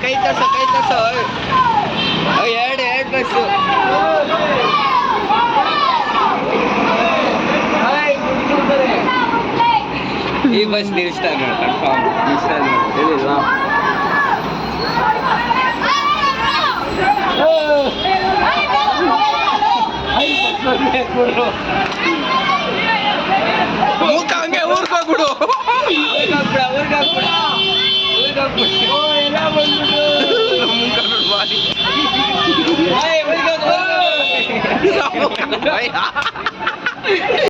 ಕೈ ತರ್ಸೋ ಎರಡು ಬಸ್ಸು ಈ ಬಸ್ ನಿಲ್ಸ್ತಾರೆ ನೋಡಿ ಕನ್ಫರ್ಮ್ ನಿಲ್ಸ್ತಾರೆ ನೋಡಿ ಹೇಳಿಲ್ವಾ ಮೂಕ ಹಂಗೆ ಊರ್ಗೋಗ್ಬಿಡು ಊರ್ಗೋಗ್ಬಿಡು